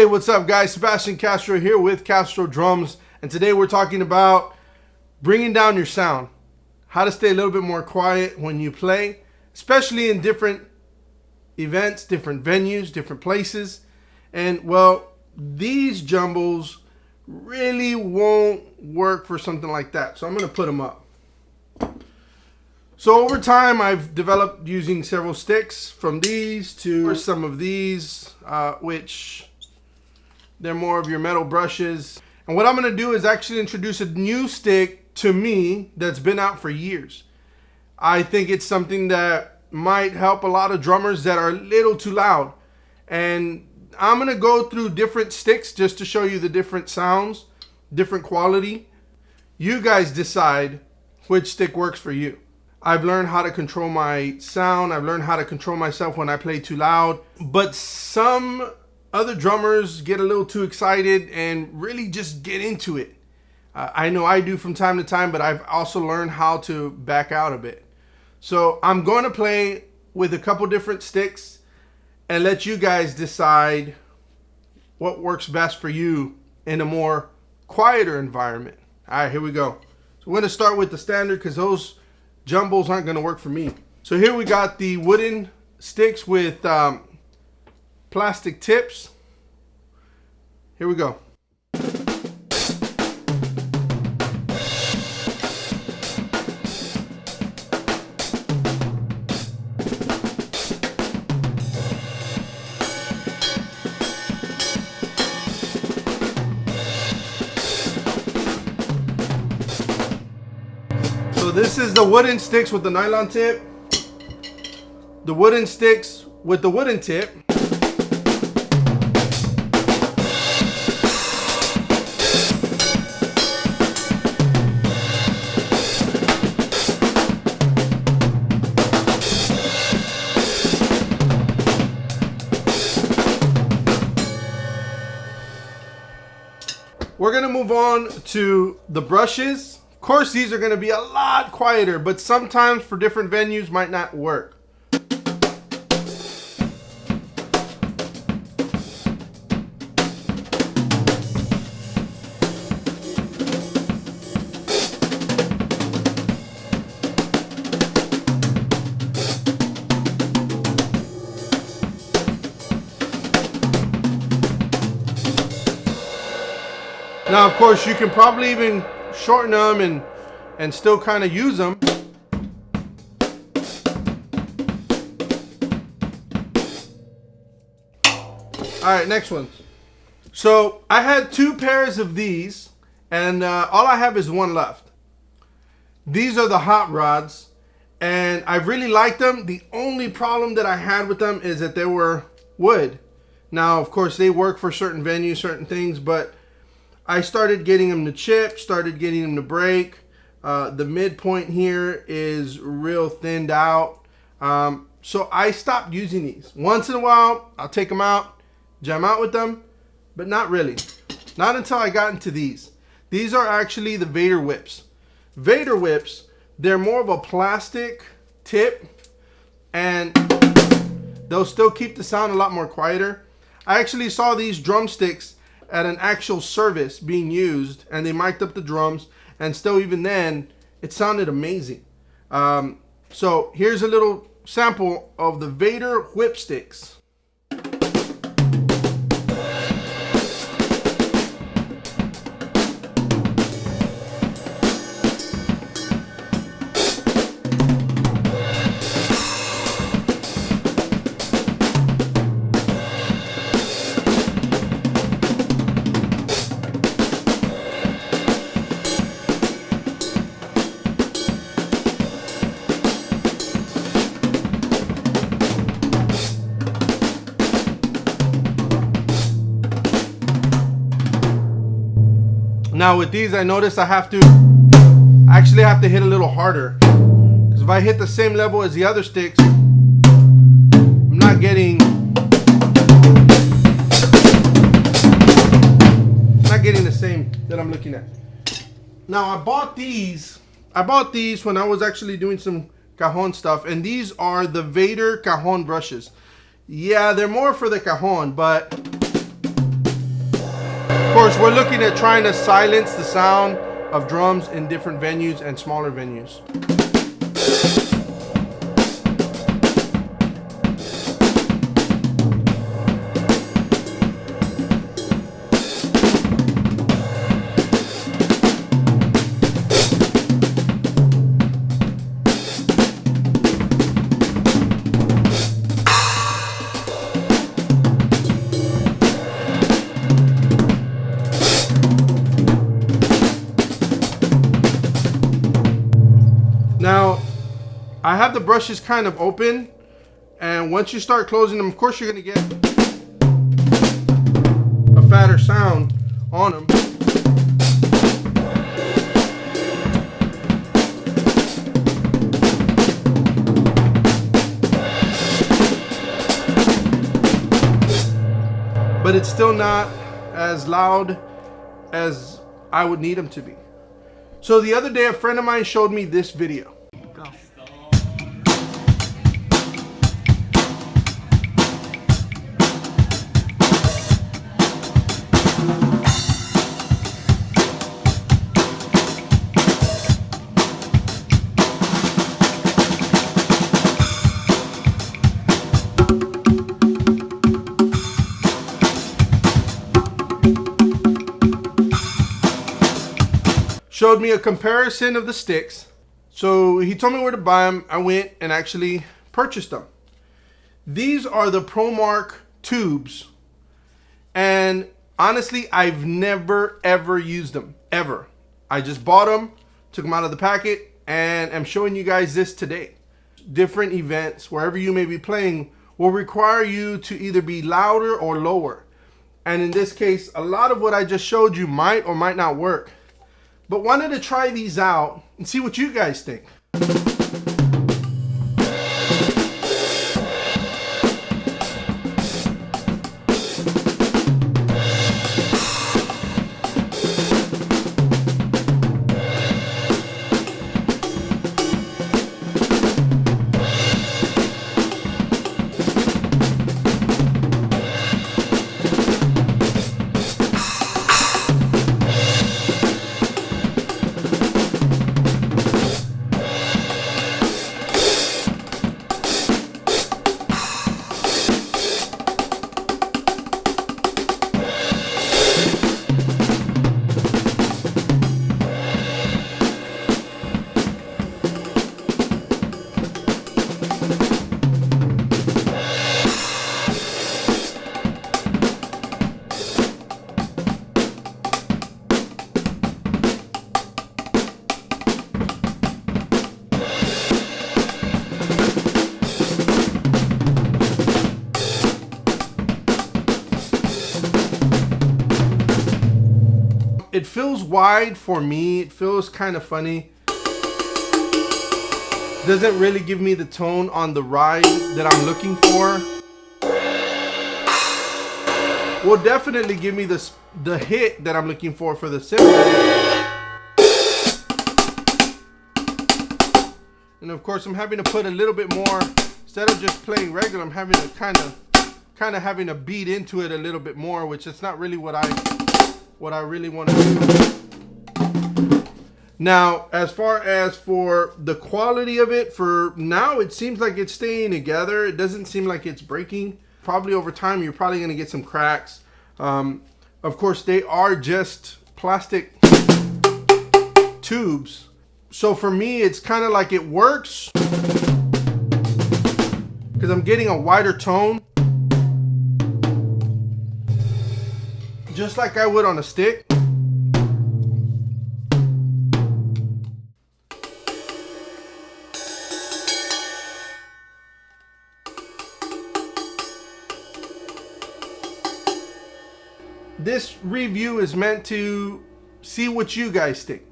Hey, what's up guys? Sebastian Castro here with Castro Drums, and today we're talking about bringing down your sound. How to stay a little bit more quiet when you play, especially in different events, different venues, different places. And well, these jumbles really won't work for something like that. So I'm going to put them up. So over time, I've developed using several sticks, from these to some of these, which they're more of your metal brushes. And what I'm going to do is actually introduce a new stick to me that's been out for years. I think it's something that might help a lot of drummers that are a little too loud. And I'm going to go through different sticks just to show you the different sounds, different quality. You guys decide which stick works for you. I've learned how to control my sound. I've learned how to control myself when I play too loud. But some other drummers get a little too excited and really just get into it. I know I do from time to time, but I've also learned how to back out a bit. So I'm going to play with a couple different sticks and let you guys decide what works best for you in a more quieter environment. All right, here we go. So we're going to start with the standard because those jumbles aren't going to work for me. So here we got the wooden sticks with plastic tips. Here we go. So this is the wooden sticks with the nylon tip, the wooden sticks with the wooden tip, we're going to move on to the brushes. Of course, these are going to be a lot quieter, but sometimes for different venues might not work. Now, of course, you can probably even shorten them and still kind of use them. All right, next one. So I had two pairs of these, and all I have is one left. These are the hot rods, and I really like them. The only problem that I had with them is that they were wood. Now, of course, they work for certain venues, certain things, but I started getting them to chip, started getting them to break. The midpoint here is real thinned out. So I stopped using these. Once in a while, I'll take them out, jam out with them, but not really. Not until I got into these. These are actually the Vader whips. Vader whips, they're more of a plastic tip, and they'll still keep the sound a lot more quieter. I actually saw these drumsticks at an actual service being used, and they mic'd up the drums, and still even then it sounded amazing. So here's a little sample of the Vader whip sticks. Now with these, I noticed I actually have to hit a little harder, because if I hit the same level as the other sticks, I'm not getting the same that I'm looking at. Now I bought these when I was actually doing some cajon stuff, and these are the Vader cajon brushes. Yeah, they're more for the cajon, but course, we're looking at trying to silence the sound of drums in different venues and smaller venues. Now, I have the brushes kind of open, and once you start closing them, of course you're going to get a fatter sound on them. But it's still not as loud as I would need them to be. So the other day, a friend of mine showed me this video. Go. Showed me a comparison of the sticks. So he told me where to buy them. I went and actually purchased them. These are the ProMark tubes. And honestly, I've never ever used them, ever. I just bought them, took them out of the packet, and I'm showing you guys this today. Different events, wherever you may be playing, will require you to either be louder or lower. And in this case, a lot of what I just showed you might or might not work. But wanted to try these out and see what you guys think. It feels wide for me. It feels kind of funny. Doesn't really give me the tone on the ride that I'm looking for. Will definitely give me the hit that I'm looking for the cymbal. And of course, I'm having to put a little bit more. Instead of just playing regular, I'm having to kind of having to beat into it a little bit more, which is not really what I really want to do. Now, as far as for the quality of it, for now, it seems like it's staying together. It doesn't seem like it's breaking. Probably over time, you're probably going to get some cracks. Of course, they are just plastic tubes. So for me, it's kind of like it works because I'm getting a wider tone, just like I would on a stick. This review is meant to see what you guys think.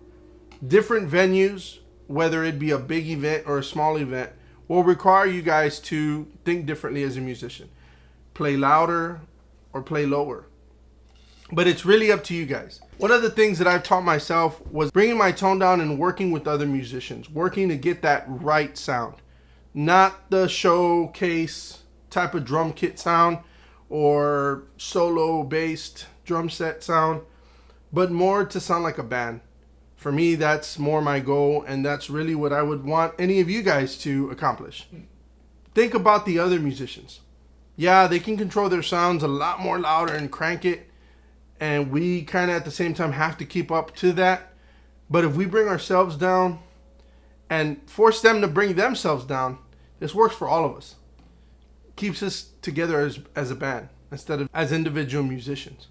Different venues, whether it be a big event or a small event, will require you guys to think differently as a musician. Play louder or play lower. But it's really up to you guys. One of the things that I've taught myself was bringing my tone down and working with other musicians, working to get that right sound. Not the showcase type of drum kit sound or solo based drum set sound. but more to sound like a band. For me, that's more my goal, and that's really what I would want any of you guys to accomplish. Think about the other musicians. Yeah, they can control their sounds a lot more louder and crank it, and we kind of at the same time have to keep up to that. But if we bring ourselves down and force them to bring themselves down, this works for all of us. Keeps us together as a band instead of as individual musicians.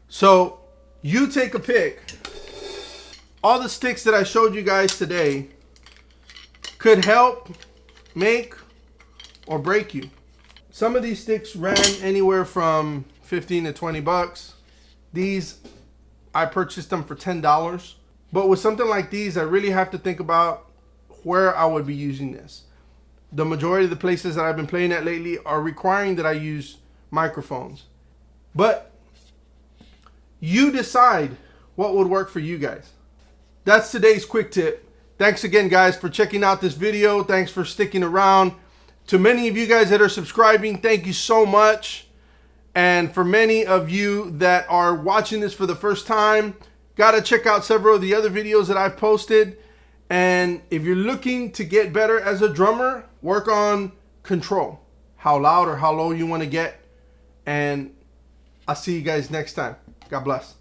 So you take a pick. All the sticks that I showed you guys today could help make or break you. Some of these sticks ran anywhere from 15 to 20 bucks. These, I purchased them for $10. But with something like these, I really have to think about where I would be using this. The majority of the places that I've been playing at lately are requiring that I use microphones. But you decide what would work for you guys. That's today's quick tip. Thanks again, guys, for checking out this video. Thanks for sticking around. To many of you guys that are subscribing, thank you so much. And for many of you that are watching this for the first time, gotta check out several of the other videos that I've posted. And if you're looking to get better as a drummer, work on control. How loud or how low you want to get. And I'll see you guys next time. God bless.